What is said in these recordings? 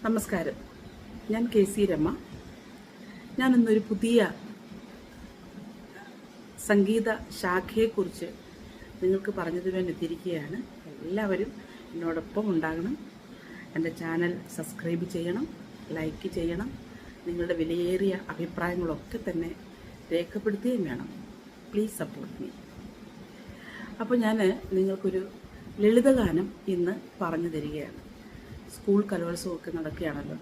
നമസ്കാരം. ഞാൻ KC രമ. ഞാനിന്നൊരു പുതിയ സംഗീത ശാഖയെക്കുറിച്ച് നിങ്ങൾക്ക് പറഞ്ഞു തരുവാൻ എത്തിയിരിക്കുകയാണ്. എല്ലാവരും എന്നോടൊപ്പം ഉണ്ടാകണം. എൻ്റെ ചാനൽ സബ്സ്ക്രൈബ് ചെയ്യണം, ലൈക്ക് ചെയ്യണം. നിങ്ങളുടെ വിലയേറിയ അഭിപ്രായങ്ങളൊക്കെ തന്നെ രേഖപ്പെടുത്തുകയും വേണം. Please support me. അപ്പോൾ ഞാൻ നിങ്ങൾക്കൊരു ലളിതഗാനം ഇന്ന് പറഞ്ഞു തരികയാണ്. സ്കൂൾ കലോത്സവമൊക്കെ നടക്കുകയാണല്ലോ.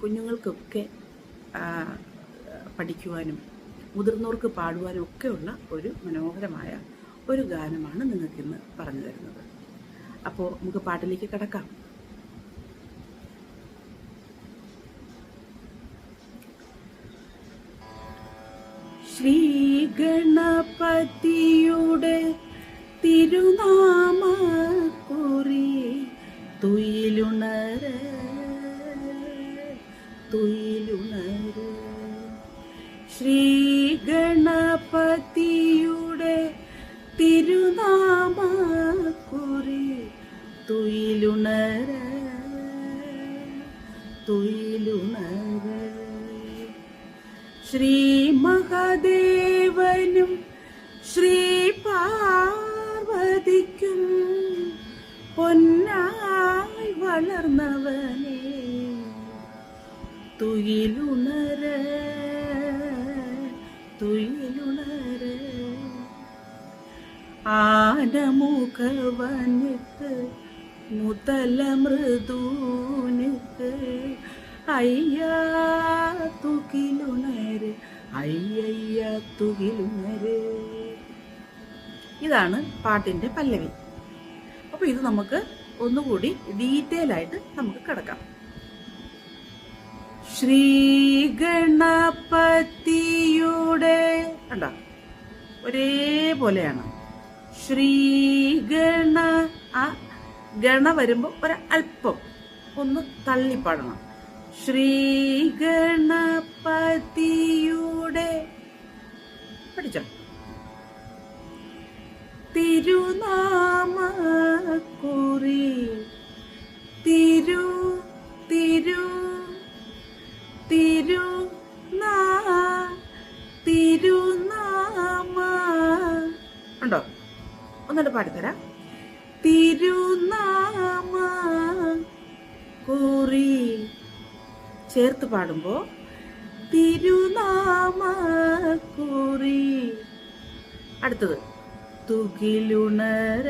കുഞ്ഞുങ്ങൾക്കൊക്കെ പഠിക്കുവാനും മുതിർന്നവർക്ക് പാടുവാനും ഒക്കെയുള്ള ഒരു മനോഹരമായ ഒരു ഗാനമാണ് നിങ്ങൾക്കിന്ന് പറഞ്ഞു തരുന്നത്. അപ്പോൾ നമുക്ക് പാട്ടിലേക്ക് കടക്കാം. ശ്രീ ഗണപതിയുടെ തിരുനാമ കുറി തുയിലുണര ശ്രീ ഗണപതിയുടെ തിരുനാമ കുറി തുയിലുണര ശ്രീ മഹാദേവനും ശ്രീ പാർവതിക്കും പൊന്നായി വളർന്നവനേ തുയിലുണര ആനമുഖവനുക്ക് മുതല മൃദൂനുക്ക് അയ്യാ തുകിലുണര് അയ്യയ്യ തുകിലുണര്. ഇതാണ് പാട്ടിൻ്റെ പല്ലവി. അപ്പോൾ ഇത് നമുക്ക് ഒന്നുകൂടി ഡീറ്റെയിൽ ആയിട്ട് നമുക്ക് കിടക്കാം. ശ്രീ ഗണപതിയുടെ കണ്ടോ, ഒരേപോലെയാണ്. ശ്രീ ഗണ വരുമ്പോൾ ഒരല്പം ഒന്ന് തള്ളിപ്പാടണം. ശ്രീ ഗണപതിയുടെ പഠിച്ചോ. തിരുനാമ കുറി തിരുനാമ ഉണ്ടോ? ഒന്നുകൂടെ പാടിത്തരാം. തിരുനാമ കുറി ചേർത്ത് പാടുമ്പോ തിരുനാമ കുറി. അടുത്തത് തുകിലുണര